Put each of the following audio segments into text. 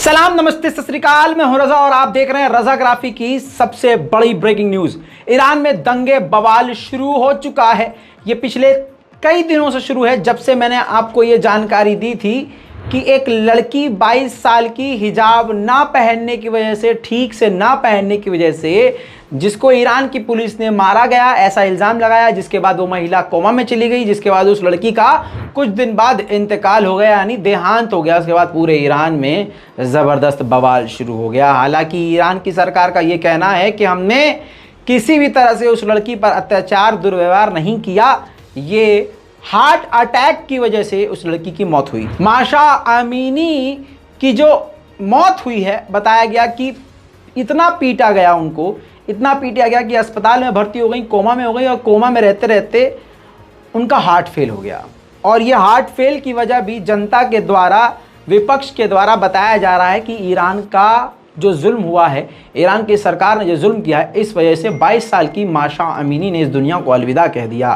सलाम, नमस्ते, सत श्री अकाल। मैं हूं रजा और आप देख रहे हैं रजाग्राफी की सबसे बड़ी ब्रेकिंग न्यूज। ईरान में दंगे बवाल शुरू हो चुका है। ये पिछले कई दिनों से शुरू है, जब से मैंने आपको ये जानकारी दी थी कि एक लड़की 22 साल की हिजाब ना पहनने की वजह से, ठीक से ना पहनने की वजह से, जिसको ईरान की पुलिस ने मारा गया, ऐसा इल्ज़ाम लगाया, जिसके बाद वो महिला कोमा में चली गई, जिसके बाद उस लड़की का कुछ दिन बाद इंतकाल हो गया, यानी देहांत हो गया। उसके बाद पूरे ईरान में ज़बरदस्त बवाल शुरू हो गया। हालांकि ईरान की सरकार का ये कहना है कि हमने किसी भी तरह से उस लड़की पर अत्याचार, दुर्व्यवहार नहीं किया, ये हार्ट अटैक की वजह से उस लड़की की मौत हुई। माशा अमीनी की जो मौत हुई है, बताया गया कि इतना पीटा गया उनको, इतना पीटा गया कि अस्पताल में भर्ती हो गई, कोमा में हो गई, और कोमा में रहते रहते उनका हार्ट फेल हो गया। और ये हार्ट फेल की वजह भी जनता के द्वारा, विपक्ष के द्वारा बताया जा रहा है कि ईरान का जो जुल्म हुआ है, ईरान की सरकार ने जो जुल्म किया है, इस वजह से 22 साल की माशा अमीनी ने इस दुनिया को अलविदा कह दिया।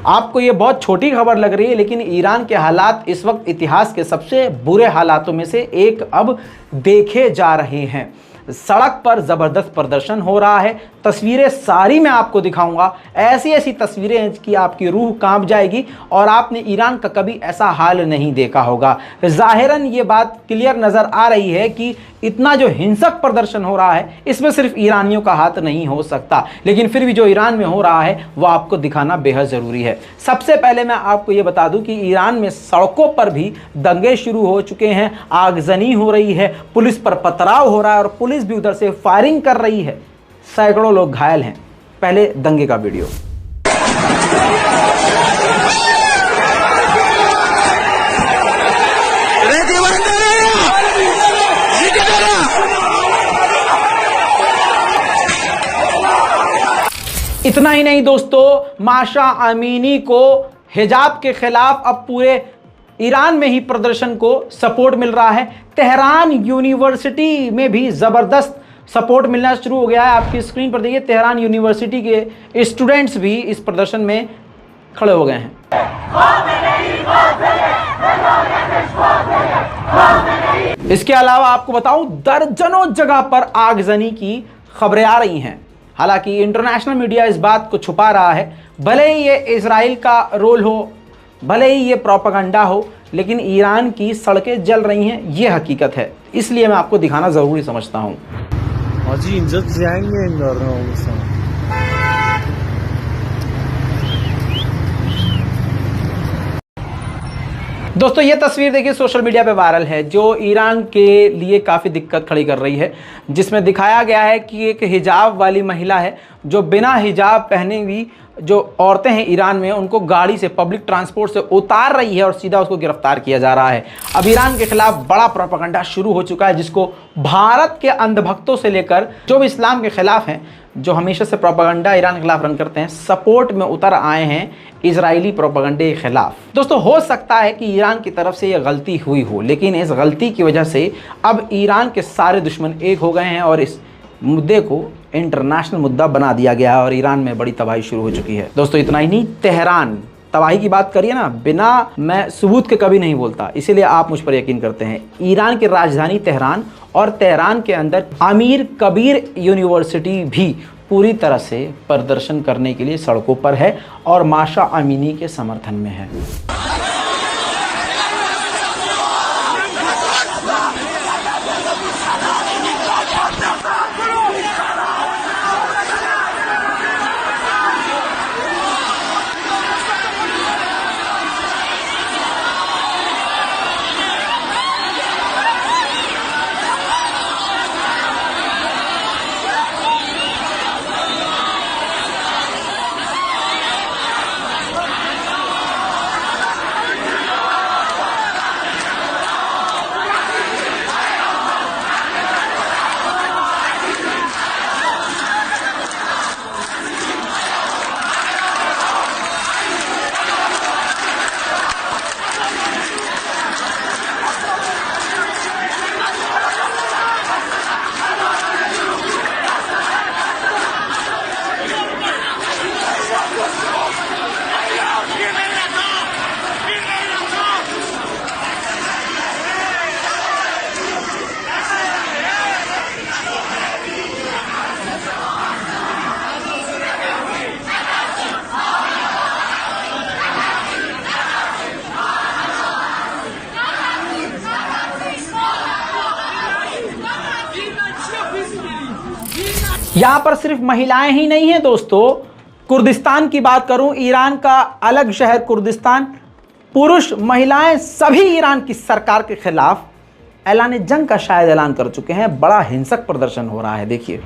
आपको ये बहुत छोटी खबर लग रही है, लेकिन ईरान के हालात इस वक्त इतिहास के सबसे बुरे हालातों में से एक अब देखे जा रहे हैं। सड़क पर ज़बरदस्त प्रदर्शन हो रहा है। तस्वीरें सारी मैं आपको दिखाऊंगा, ऐसी ऐसी तस्वीरें हैं कि आपकी रूह कांप जाएगी और आपने ईरान का कभी ऐसा हाल नहीं देखा होगा। ज़ाहिरन ये बात क्लियर नज़र आ रही है कि इतना जो हिंसक प्रदर्शन हो रहा है, इसमें सिर्फ ईरानियों का हाथ नहीं हो सकता, लेकिन फिर भी जो ईरान में हो रहा है वो आपको दिखाना बेहद ज़रूरी है। सबसे पहले मैं आपको ये बता दूं कि ईरान में सड़कों पर भी दंगे शुरू हो चुके हैं, आगजनी हो रही है, पुलिस पर पथराव हो रहा है और पुलिस भी उधर से फायरिंग कर रही है। सैकड़ों लोग घायल हैं। पहले दंगे का वीडियो। इतना ही नहीं दोस्तों, माशा अमीनी को हिजाब के खिलाफ अब पूरे ईरान में ही प्रदर्शन को सपोर्ट मिल रहा है। तेहरान यूनिवर्सिटी में भी ज़बरदस्त सपोर्ट मिलना शुरू हो गया है। आपकी स्क्रीन पर देखिए, तेहरान यूनिवर्सिटी के स्टूडेंट्स भी इस प्रदर्शन में खड़े हो गए हैं। इसके अलावा आपको बताऊं, दर्जनों जगह पर आगजनी की खबरें आ रही हैं। हालांकि इंटरनेशनल मीडिया इस बात को छुपा रहा है। भले ही ये इजराइल का रोल हो, भले ही ये प्रोपेगेंडा हो, लेकिन ईरान की सड़कें जल रही हैं, ये हकीकत है। इसलिए मैं आपको दिखाना ज़रूरी समझता हूँ। दोस्तों ये तस्वीर देखिए, सोशल मीडिया पे वायरल है, जो ईरान के लिए काफ़ी दिक्कत खड़ी कर रही है, जिसमें दिखाया गया है कि एक हिजाब वाली महिला है जो बिना हिजाब पहने हुई जो औरतें हैं ईरान में, उनको गाड़ी से, पब्लिक ट्रांसपोर्ट से उतार रही है और सीधा उसको गिरफ्तार किया जा रहा है। अब ईरान के खिलाफ बड़ा प्रोपेगेंडा शुरू हो चुका है, जिसको भारत के अंधभक्तों से लेकर जो भी इस्लाम के खिलाफ हैं, जो हमेशा से प्रोपेगेंडा ईरान के खिलाफ रन करते हैं, सपोर्ट में उतर आए हैं इजरायली प्रोपेगेंडे के खिलाफ। दोस्तों हो सकता है कि ईरान की तरफ से यह गलती हुई हो, लेकिन इस गलती की वजह से अब ईरान के सारे दुश्मन एक हो गए हैं और इस मुद्दे को इंटरनेशनल मुद्दा बना दिया गया है और ईरान में बड़ी तबाही शुरू हो चुकी है। दोस्तों इतना ही नहीं, तेहरान तबाही की बात करिए ना, बिना मैं सबूत के कभी नहीं बोलता, इसीलिए आप मुझ पर यकीन करते हैं। ईरान की राजधानी तेहरान और तेहरान के अंदर अमीर कबीर यूनिवर्सिटी भी पूरी तरह से प्रदर्शन करने के लिए सड़कों पर है और माशा अमीनी के समर्थन में है। यहां पर सिर्फ महिलाएं ही नहीं हैं दोस्तों, कुर्दिस्तान की बात करूं, ईरान का अलग शहर कुर्दिस्तान, पुरुष महिलाएं सभी ईरान की सरकार के खिलाफ ऐलान जंग का शायद ऐलान कर चुके हैं। बड़ा हिंसक प्रदर्शन हो रहा है, देखिए।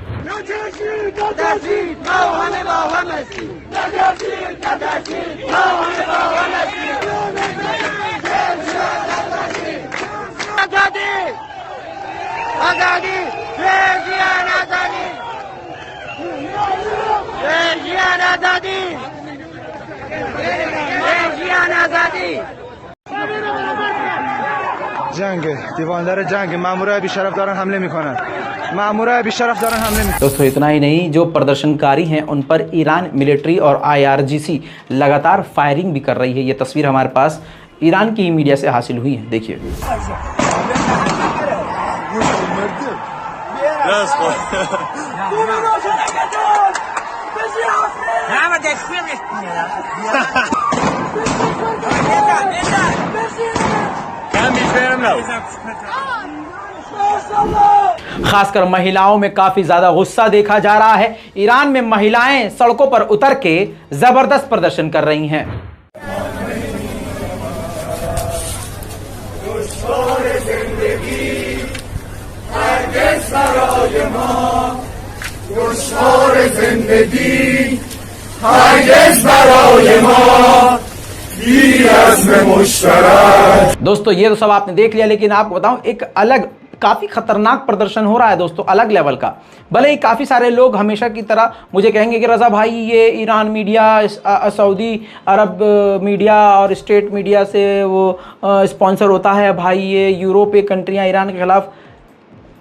जंग दीवानदार जंग मामूरा बेशरफ दौरान हमले मिखोना मामूरा बेशरफ दौरान हमले। दोस्तों इतना ही नहीं, जो प्रदर्शनकारी हैं उन पर ईरान मिलिट्री और IRGC लगातार फायरिंग भी कर रही है। ये तस्वीर हमारे पास ईरान की मीडिया से हासिल हुई है, देखिए। खासकर महिलाओं में काफी ज्यादा गुस्सा देखा जा रहा है। ईरान में महिलाएं सड़कों पर उतर के जबरदस्त प्रदर्शन कर रही हैं। दोस्तों ये तो सब आपने देख लिया, लेकिन आपको बताऊं एक अलग काफी खतरनाक प्रदर्शन हो रहा है दोस्तों, अलग लेवल का। भले ही काफी सारे लोग हमेशा की तरह मुझे कहेंगे कि रजा भाई ये ईरान मीडिया सऊदी अरब मीडिया और स्टेट मीडिया से वो स्पॉन्सर होता है भाई, ये यूरोपीय कंट्रियां ईरान के खिलाफ।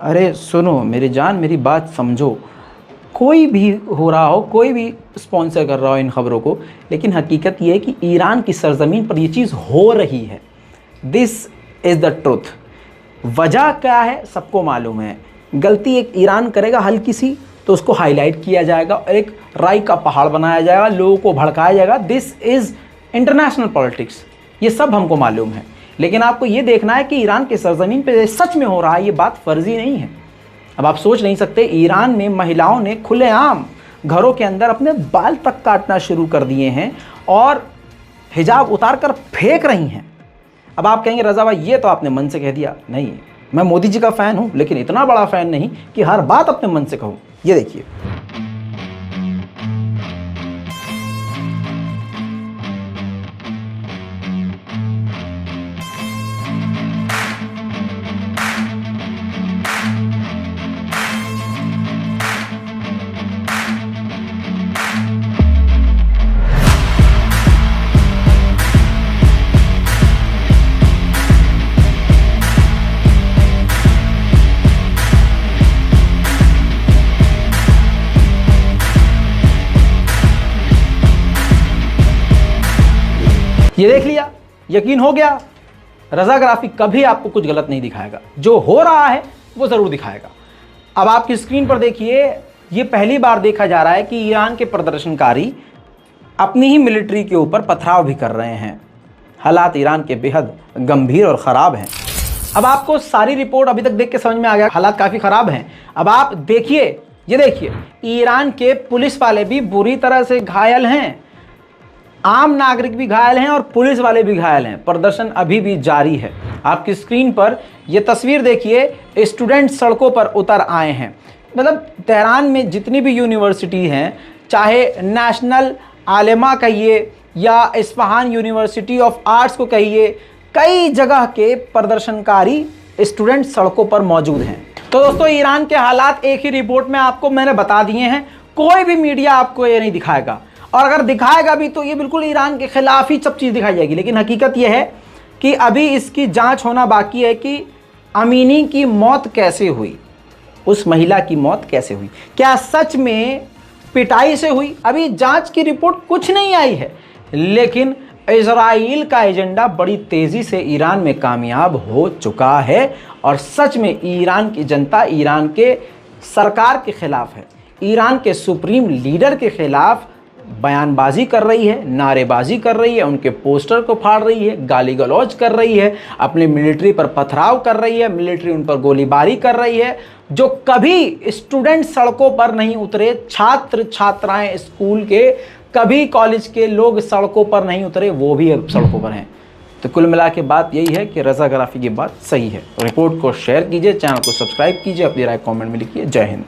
अरे सुनो मेरी जान, मेरी बात समझो, कोई भी हो रहा हो, कोई भी स्पॉन्सर कर रहा हो इन खबरों को, लेकिन हकीकत ये है कि ईरान की सरजमीन पर ये चीज़ हो रही है। This is the truth. वजह क्या है सबको मालूम है। गलती एक ईरान करेगा हल्की सी तो उसको हाईलाइट किया जाएगा और एक राई का पहाड़ बनाया जाएगा, लोगों को भड़काया जाएगा। दिस इज़ इंटरनेशनल पॉलिटिक्स, ये सब हमको मालूम है। लेकिन आपको ये देखना है कि ईरान की सरजमीन पर सच में हो रहा है, ये बात फर्जी नहीं है। अब आप सोच नहीं सकते, ईरान में महिलाओं ने खुलेआम घरों के अंदर अपने बाल तक काटना शुरू कर दिए हैं और हिजाब उतार कर फेंक रही हैं। अब आप कहेंगे रजा भाई ये तो आपने मन से कह दिया। नहीं, मैं मोदी जी का फ़ैन हूं, लेकिन इतना बड़ा फ़ैन नहीं कि हर बात अपने मन से कहूं। ये देखिए, ये देख लिया, यकीन हो गया। रज़ाग्राफी कभी आपको कुछ गलत नहीं दिखाएगा, जो हो रहा है वो ज़रूर दिखाएगा। अब आपकी स्क्रीन पर देखिए, ये पहली बार देखा जा रहा है कि ईरान के प्रदर्शनकारी अपनी ही मिलिट्री के ऊपर पथराव भी कर रहे हैं। हालात ईरान के बेहद गंभीर और ख़राब हैं। अब आपको सारी रिपोर्ट अभी तक देख के समझ में आ गया, हालात काफ़ी ख़राब हैं। अब आप देखिए, ये देखिए, ईरान के पुलिस वाले भी बुरी तरह से घायल हैं, आम नागरिक भी घायल हैं और पुलिस वाले भी घायल हैं। प्रदर्शन अभी भी जारी है। आपकी स्क्रीन पर यह तस्वीर देखिए, स्टूडेंट सड़कों पर उतर आए हैं। मतलब तेहरान में जितनी भी यूनिवर्सिटी हैं, चाहे नेशनल आलिमा कहिए या इस्फहान यूनिवर्सिटी ऑफ आर्ट्स को कहिए, कई जगह के प्रदर्शनकारी स्टूडेंट सड़कों पर मौजूद हैं। तो दोस्तों ईरान के हालात एक ही रिपोर्ट में आपको मैंने बता दिए हैं। कोई भी मीडिया आपको ये नहीं दिखाएगा, और अगर दिखाएगा भी तो ये बिल्कुल ईरान के खिलाफ ही सब चीज़ दिखाई जाएगी। लेकिन हकीकत यह है कि अभी इसकी जांच होना बाकी है कि अमीनी की मौत कैसे हुई, उस महिला की मौत कैसे हुई, क्या सच में पिटाई से हुई। अभी जांच की रिपोर्ट कुछ नहीं आई है, लेकिन इजराइल का एजेंडा बड़ी तेज़ी से ईरान में कामयाब हो चुका है और सच में ईरान की जनता ईरान के सरकार के खिलाफ है, ईरान के सुप्रीम लीडर के खिलाफ बयानबाजी कर रही है, नारेबाजी कर रही है, उनके पोस्टर को फाड़ रही है, गाली गलौज कर रही है, अपने मिलिट्री पर पथराव कर रही है, मिलिट्री उन पर गोलीबारी कर रही है। जो कभी स्टूडेंट सड़कों पर नहीं उतरे, छात्र छात्राएं स्कूल के, कभी कॉलेज के लोग सड़कों पर नहीं उतरे, वो भी अब सड़कों पर हैं। तो कुल मिला के बात यही है कि रज़ाग्राफ़ी की बात सही है। रिपोर्ट को शेयर कीजिए, चैनल को सब्सक्राइब कीजिए, अपनी राय कमेंट में लिखिए। जय हिंद।